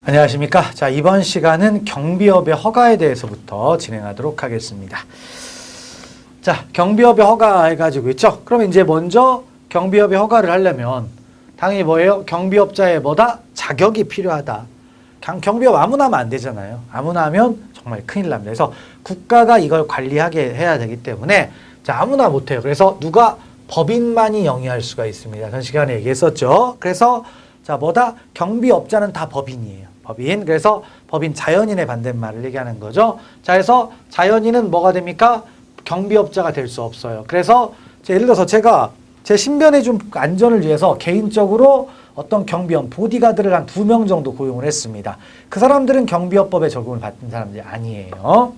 안녕하십니까. 자, 이번 시간은 경비업의 허가에 대해서부터 진행하도록 하겠습니다. 자, 경비업의 허가 해가지고 있죠. 그럼 이제 먼저 경비업의 허가를 하려면 당연히 뭐예요? 경비업자의 뭐다? 자격이 필요하다. 경비업 아무나 하면 안 되잖아요. 아무나 하면 정말 큰일 납니다. 그래서 국가가 이걸 관리하게 해야 되기 때문에 자, 아무나 못해요. 그래서 누가? 법인만이 영위할 수가 있습니다. 전 시간에 얘기했었죠. 그래서 자, 뭐다? 경비업자는 다 법인이에요. 법인. 그래서 법인 자연인의 반대말을 얘기하는 거죠. 자, 그래서 자연인은 뭐가 됩니까? 경비업자가 될 수 없어요. 그래서 예를 들어서 제가 제 신변의 좀 안전을 위해서 개인적으로 어떤 경비원, 보디가드를 한 2명 정도 고용을 했습니다. 그 사람들은 경비업법에 적용을 받는 사람들이 아니에요.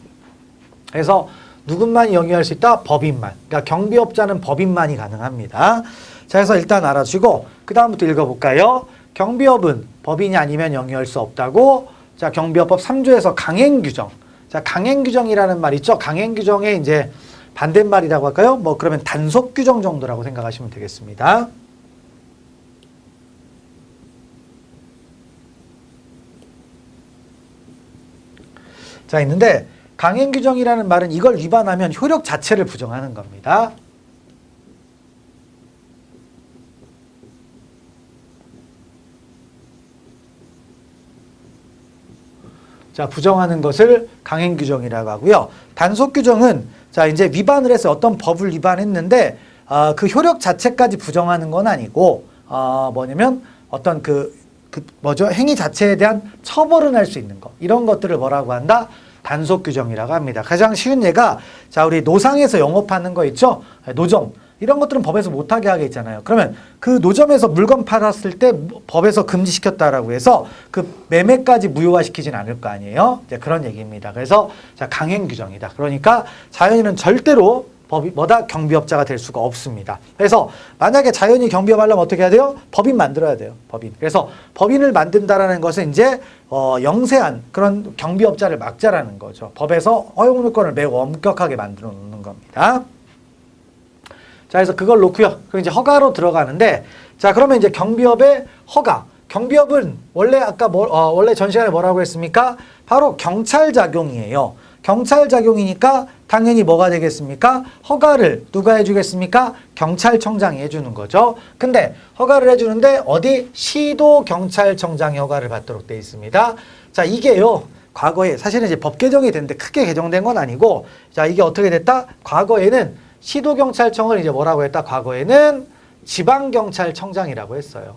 그래서 누군만이 영위할 수 있다? 법인만. 그러니까 경비업자는 법인만이 가능합니다. 자, 그래서 일단 알아주시고 그 다음부터 읽어볼까요? 경비업은 법인이 아니면 영위할 수 없다고. 자, 경비업법 3조에서 강행규정. 자, 강행규정이라는 말 있죠? 강행규정의 이제 반대말이라고 할까요? 뭐 그러면 단속규정 정도라고 생각하시면 되겠습니다. 자, 있는데 강행규정이라는 말은 이걸 위반하면 효력 자체를 부정하는 겁니다. 자, 부정하는 것을 강행규정이라고 하고요. 단속규정은 자, 이제 위반을 해서 어떤 법을 위반했는데 그 효력 자체까지 부정하는 건 아니고 뭐냐면 어떤 행위 자체에 대한 처벌은 할 수 있는 것. 이런 것들을 뭐라고 한다? 단속규정이라고 합니다. 가장 쉬운 예가 자, 우리 노상에서 영업하는 거 있죠? 노점. 이런 것들은 법에서 못하게 하게 있잖아요. 그러면 그 노점에서 물건 팔았을 때 법에서 금지시켰다라고 해서 그 매매까지 무효화시키진 않을 거 아니에요. 이제 그런 얘기입니다. 그래서 자, 강행규정이다. 그러니까 자연인은 절대로 법이 뭐다? 경비업자가 될 수가 없습니다. 그래서 만약에 자연이 경비업 하려면 어떻게 해야 돼요? 법인 만들어야 돼요. 법인. 그래서 법인을 만든다라는 것은 이제 영세한 그런 경비업자를 막자라는 거죠. 법에서 허용요건을 매우 엄격하게 만들어 놓는 겁니다. 자, 그래서 그걸 놓고요. 그럼 이제 허가로 들어가는데, 자, 그러면 이제 경비업의 허가. 경비업은 원래 아까 원래 전 시간에 뭐라고 했습니까? 바로 경찰작용이에요. 경찰작용이니까 당연히 뭐가 되겠습니까? 허가를 누가 해주겠습니까? 경찰청장이 해주는 거죠. 근데 허가를 해주는데 어디? 시도경찰청장이 허가를 받도록 되어 있습니다. 자, 이게요. 과거에 사실은 이제 법 개정이 됐는데 크게 개정된 건 아니고, 자, 이게 어떻게 됐다? 과거에는 시도경찰청을 이제 뭐라고 했다? 과거에는 지방경찰청장이라고 했어요.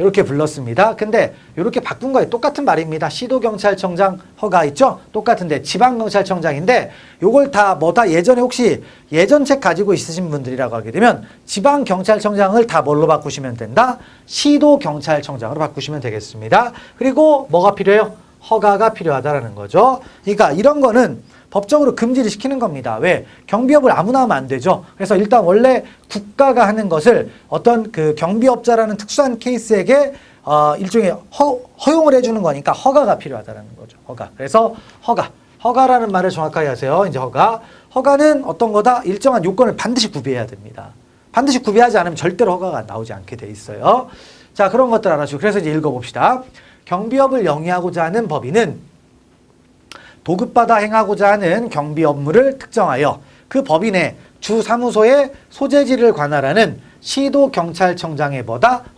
이렇게 불렀습니다. 근데 이렇게 바꾼 거예요. 똑같은 말입니다. 시도경찰청장 허가 있죠? 똑같은데 지방경찰청장인데 요걸 다 뭐다? 예전에 혹시 예전 책 가지고 있으신 분들이라고 하게 되면 지방경찰청장을 다 뭘로 바꾸시면 된다? 시도경찰청장으로 바꾸시면 되겠습니다. 그리고 뭐가 필요해요? 허가가 필요하다라는 거죠. 그러니까 이런 거는 법적으로 금지를 시키는 겁니다. 왜? 경비업을 아무나 하면 안 되죠. 그래서 일단 원래 국가가 하는 것을 어떤 그 경비업자라는 특수한 케이스에게 일종의 허용을 해주는 거니까 허가가 필요하다라는 거죠. 허가. 그래서 허가라는 말을 정확하게 하세요. 이제 허가는 어떤 거다? 일정한 요건을 반드시 구비해야 됩니다. 반드시 구비하지 않으면 절대로 허가가 나오지 않게 돼 있어요. 자, 그런 것들 알아주고 그래서 이제 읽어봅시다. 경비업을 영위하고자 하는 법인은 도급받아 행하고자 하는 경비 업무를 특정하여 그 법인의 주 사무소의 소재지를 관할하는 시도경찰청장의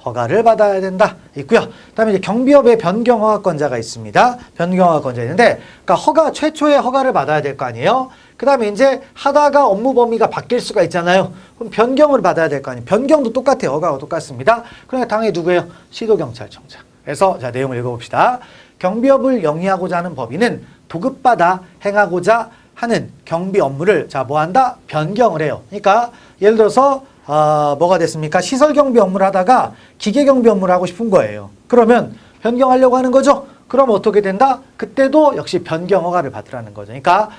허가를 받아야 된다. 있고요. 그다음에 이제 경비업의 변경 허가권자가 있습니다. 변경 허가권자 있는데, 그러니까 최초의 허가를 받아야 될 거 아니에요. 그다음에 이제 하다가 업무 범위가 바뀔 수가 있잖아요. 그럼 변경을 받아야 될 거 아니에요. 변경도 똑같아요. 허가가 똑같습니다. 그러니까 당연히 누구예요? 시도경찰청장. 그래서 자, 내용을 읽어봅시다. 경비업을 영위하고자 하는 법인은 도급받아 행하고자 하는 경비 업무를 자, 뭐 한다? 변경을 해요. 그러니까 예를 들어서 뭐가 됐습니까? 시설 경비 업무를 하다가 기계 경비 업무를 하고 싶은 거예요. 그러면 변경하려고 하는 거죠. 그럼 어떻게 된다? 그때도 역시 변경 허가를 받으라는 거죠. 그러니까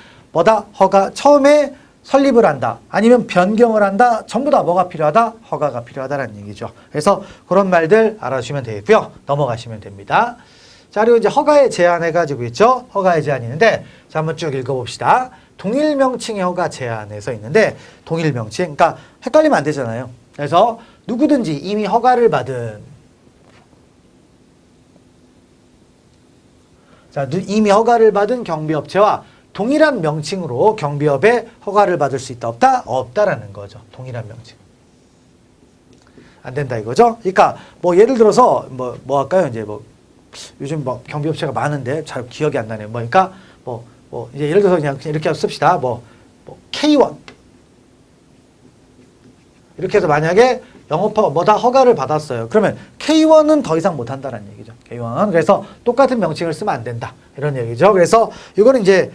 허가 처음에 설립을 한다. 아니면 변경을 한다. 전부 다 뭐가 필요하다? 허가가 필요하다라는 얘기죠. 그래서 그런 말들 알아주시면 되겠고요. 넘어가시면 됩니다. 자, 그리고 이제 허가의 제한 해가지고 있죠. 허가의 제한이 있는데, 자, 한번 쭉 읽어봅시다. 동일 명칭의 허가 제한에서 있는데, 동일 명칭. 그러니까 헷갈리면 안 되잖아요. 그래서 누구든지 이미 허가를 받은 이미 허가를 받은 경비업체와 동일한 명칭으로 경비업에 허가를 받을 수 있다 없다? 없다라는 거죠. 동일한 명칭. 안 된다 이거죠. 그러니까 뭐 예를 들어서 뭐 할까요? 이제 뭐 요즘 뭐 경비업체가 많은데 잘 기억이 안 나네요. 그러니까 뭐 이제 예를 들어서 그냥 이렇게 씁시다. 뭐 K1 이렇게 해서 만약에 영업허가 뭐다 허가를 받았어요. 그러면 K1은 더 이상 못 한다는 얘기죠. K1. 그래서 똑같은 명칭을 쓰면 안 된다. 이런 얘기죠. 그래서 이거는 이제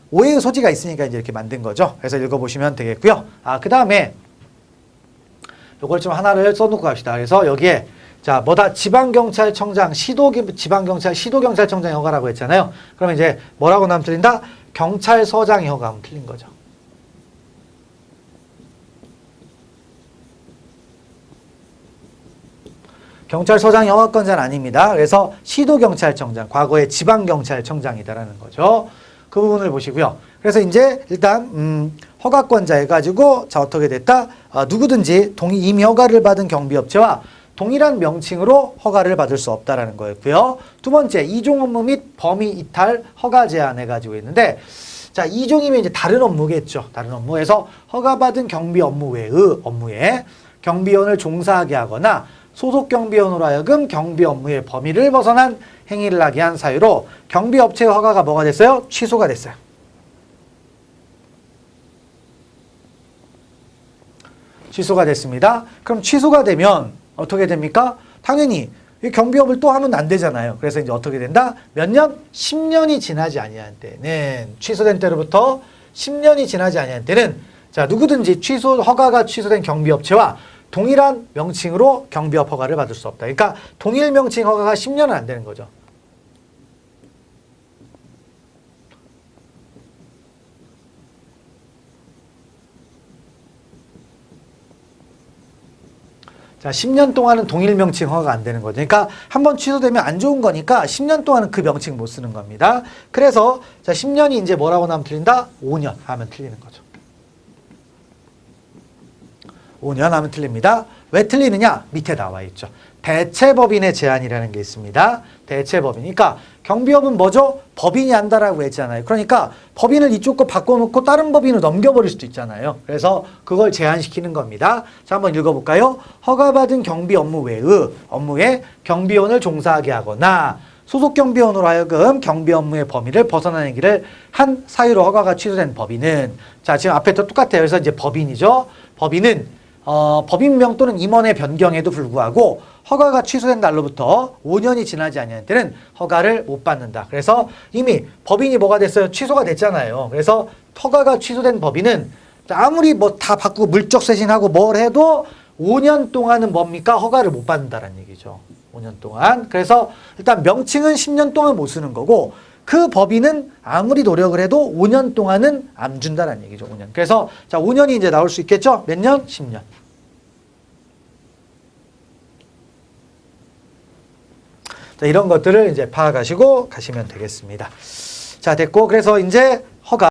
오해의 소지가 있으니까 이제 이렇게 만든 거죠. 그래서 읽어보시면 되겠고요. 그다음에 요걸 좀 하나를 써놓고 갑시다. 그래서 여기에 자 뭐다 지방경찰청장 시도경찰청장 허가라고 했잖아요. 그러면 이제 뭐라고 나면 틀린다? 경찰서장이 허가하면 틀린 거죠. 경찰서장이 허가권자는 아닙니다. 그래서 시도경찰청장, 과거의 지방경찰청장이다라는 거죠. 그 부분을 보시고요. 그래서 이제 일단 허가권자 해가지고 자 어떻게 됐다? 누구든지 이미 허가를 받은 경비업체와 동일한 명칭으로 허가를 받을 수 없다라는 거였고요. 두 번째, 이종 업무 및 범위 이탈 허가 제한 해가지고 있는데 자 이종이면 이제 다른 업무겠죠. 다른 업무에서 허가받은 경비 업무 외의 업무에 경비원을 종사하게 하거나 소속 경비원으로 하여금 경비 업무의 범위를 벗어난 행위를 하게 한 사유로 경비업체의 허가가 뭐가 됐어요? 취소가 됐어요. 취소가 됐습니다. 그럼 취소가 되면 어떻게 됩니까? 당연히 이 경비업을 또 하면 안 되잖아요. 그래서 이제 어떻게 된다? 몇 년? 10년이 지나지 아니한 때는 취소된 때로부터 10년이 지나지 아니한 때는 자 누구든지 허가가 취소된 경비업체와 동일한 명칭으로 경비업 허가를 받을 수 없다. 그러니까 동일 명칭 허가가 10년은 안 되는 거죠. 자, 10년 동안은 동일 명칭 허가가 안 되는 거죠. 그러니까 한번 취소되면 안 좋은 거니까 10년 동안은 그 명칭 못 쓰는 겁니다. 그래서 자, 10년이 이제 뭐라고 나면 틀린다? 5년 하면 틀리는 거죠. 5년 하면 틀립니다. 왜 틀리느냐? 밑에 나와 있죠. 대체법인의 제한이라는 게 있습니다. 대체법인. 그러니까 경비업은 뭐죠? 법인이 한다라고 했잖아요. 그러니까 법인을 이쪽 거 바꿔놓고 다른 법인으로 넘겨버릴 수도 있잖아요. 그래서 그걸 제한시키는 겁니다. 자, 한번 읽어볼까요? 허가받은 경비 업무 외의 업무에 경비원을 종사하게 하거나 소속 경비원으로 하여금 경비 업무의 범위를 벗어나는 행위를 한 사유로 허가가 취소된 법인은 자, 지금 앞에도 똑같아요. 그래서 이제 법인이죠. 법인은 법인명 또는 임원의 변경에도 불구하고 허가가 취소된 날로부터 5년이 지나지 않는 때는 허가를 못 받는다. 그래서 이미 법인이 뭐가 됐어요? 취소가 됐잖아요. 그래서 허가가 취소된 법인은 아무리 뭐 다 바꾸고 물적 쇄신하고 뭘 해도 5년 동안은 뭡니까? 허가를 못 받는다는 얘기죠. 5년 동안. 그래서 일단 명칭은 10년 동안 못 쓰는 거고 그 법인은 아무리 노력을 해도 5년 동안은 안 준다는 얘기죠. 5년. 그래서 자 5년이 이제 나올 수 있겠죠? 몇 년? 10년. 자, 이런 것들을 이제 파악하시고 가시면 되겠습니다. 자, 됐고 그래서 이제 허가